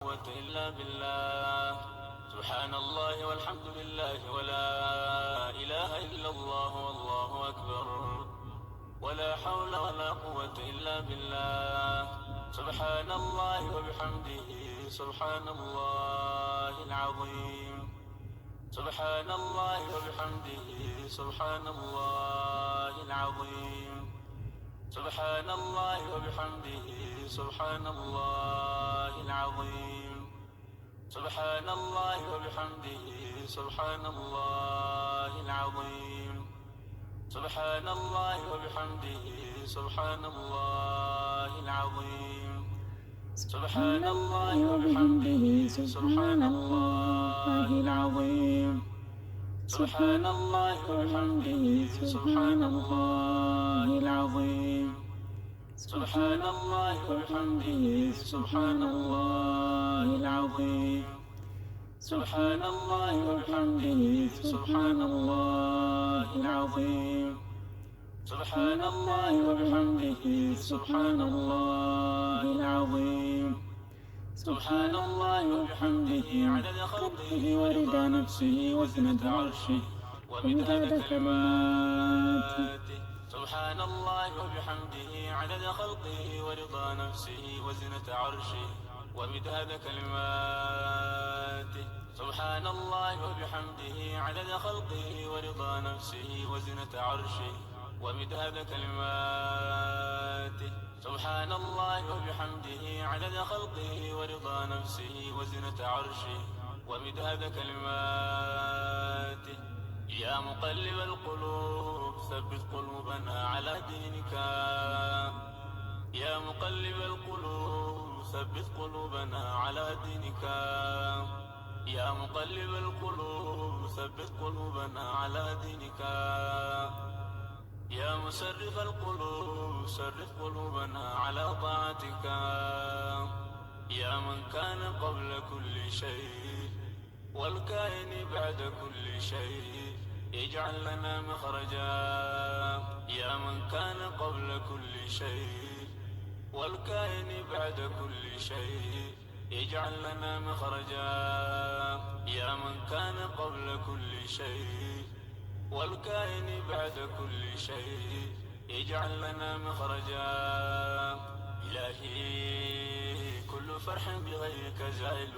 قوة إلا بالله. سبحان الله والحمد لله ولا إله إلا الله والله أكبر، ولا حول ولا قوة إلا بالله. سبحان الله وبحمده سبحان الله العظيم. سبحان الله وبحمده سبحان الله العظيم. سبحان الله وبحمده سبحان الله العظيم. سبحان الله وبحمده سبحان الله العظيم. سبحان الله وبحمده سبحان الله العظيم. سبحان الله وبحمده سبحان الله العظيم. سبحان الله وبحمده سبحان الله العظيم. سبحان الله وبحمده سبحان الله العظيم. سبحان الله وبحمده سبحان الله العظيم. سبحان الله وبحمده سبحان الله العظيم. سبحان الله وبحمده عدد خلقه ورضا نفسه وزنة عرشه ومداد كلماته. سبحان الله وبحمده عدد خلقه ورضا نفسه وزنة عرشه ومداد كلماته. سبحان الله وبحمده عدد خلقه ورضا نفسه وزنة عرشه ومداد كلماته. سبحان الله وبحمده عدد خلقه ورضا نفسه وزنة عرشه ومداد كلماته. يا مقلب القلوب ثبت قلوبنا على دينك. يا مقلب القلوب ثبت قلوبنا على دينك. يا مقلب القلوب ثبت قلوبنا على دينك. يا مسرف القلوب سرف قلوبنا على طاعتك. يا من كان قبل كل شيء والكائن بعد كل شيء اجعل لنا مخرجا. يا من كان قبل كل شيء والكائن بعد كل شيء اجعل لنا مخرجا. يا من كان قبل كل شيء والكائن بعد كل شيء اجعل لنا مخرجا. إلهي كل فرح بغيرك زائل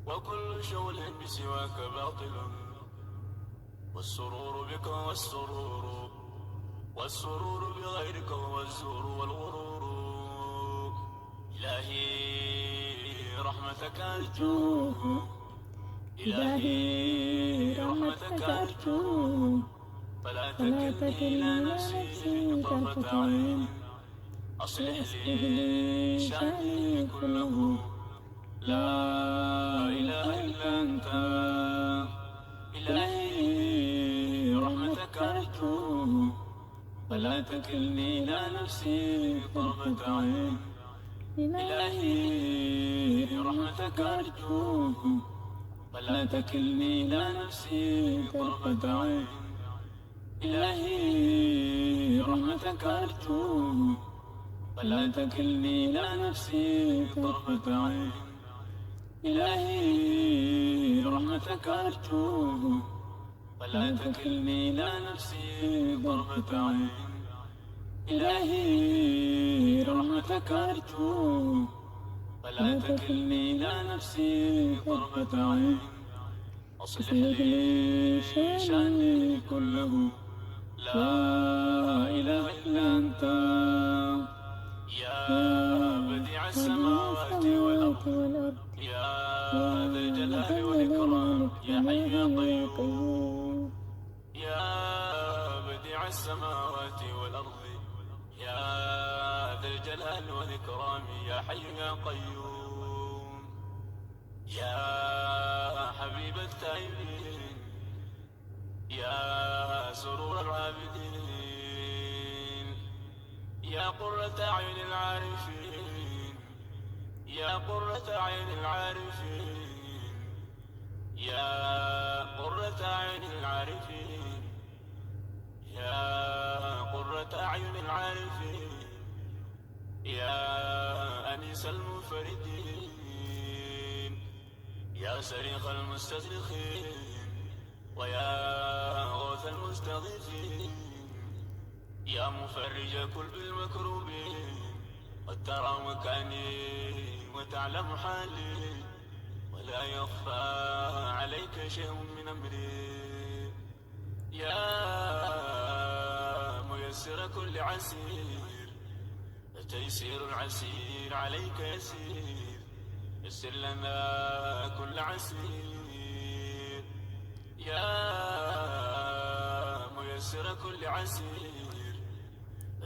وكل شغل بسواك باطل، والسرور بك والسرور بغيرك هو الزور والغرور. إلهي رحمتك أرجو، إلهي رحمتك أرجو، فلا تكلني إلى نفسي طرفة عين. أصلح لي شأني كله، لا إله إلا أنت. إلهي رحمتك أرجو، فلا تكلني إلى نفسي طرفة عين. إلهي رحمتك أرجو، فلا تكلني إلى نفسي طرفة عين. إلهي رحمتك أرجو، فلا تكلني إلى نفسي طرفة عين. إلهي رحمتك أرجو، فلا تكلني إلى نفسي طرفة عين. إلهي رحمتك أرجو، فلا تكلني إلى نفسي طرفة عين. أصلح لي شأني كله، لا إله إلا أنت. يا بديع السماوات والأرض، يا ذا الجلال والإكرام، يا حي يا قيوم. يا بديع السماوات والأرض، يا ذا الجلال والإكرام، يا حي يا قيوم. يا حبيب التائبين، يا سرور العابدين، يا قرة أعين العارفين، يا قرة أعين العارفين، يا قرة أعين العارفين، يا قرة أعين العارفين، يا أنيس المنفردين، يا صريخ المستصرخين ويا غوث المستغيثين، يا مفرج كل المكروبين، قد ترى مكاني وتعلم حالي، ولا يخفى عليك شيء من أمري. يا ميسر كل عسير، تيسير العسير عليك يسير، يسر لنا كل عسير. يا ميسر كل عسير،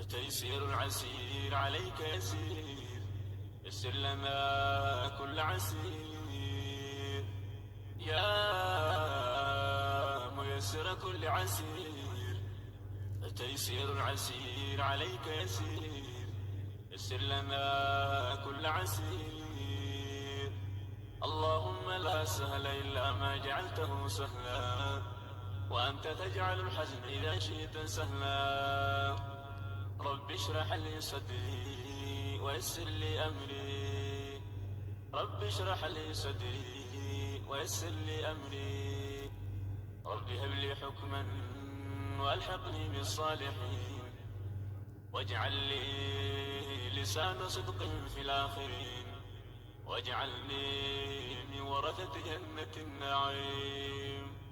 تيسير العسير عليك يسير، يسر لنا كل عسير. يا ميسر كل عسير، تيسير العسير عليك يسير، يسر لنا كل عسير. اللهم لا سهل إلا ما جعلته سهلا، وأنت تجعل الحزن إذا شئت سهلا. رب اشرح لي صدري ويسر لي أمري، رب اشرح لي صدري ويسر لي أمري. رب هب لي حكما والحقني بالصالحين، واجعل لي لسان صدق في الآخرين، واجعلني من ورثة جنة النعيم.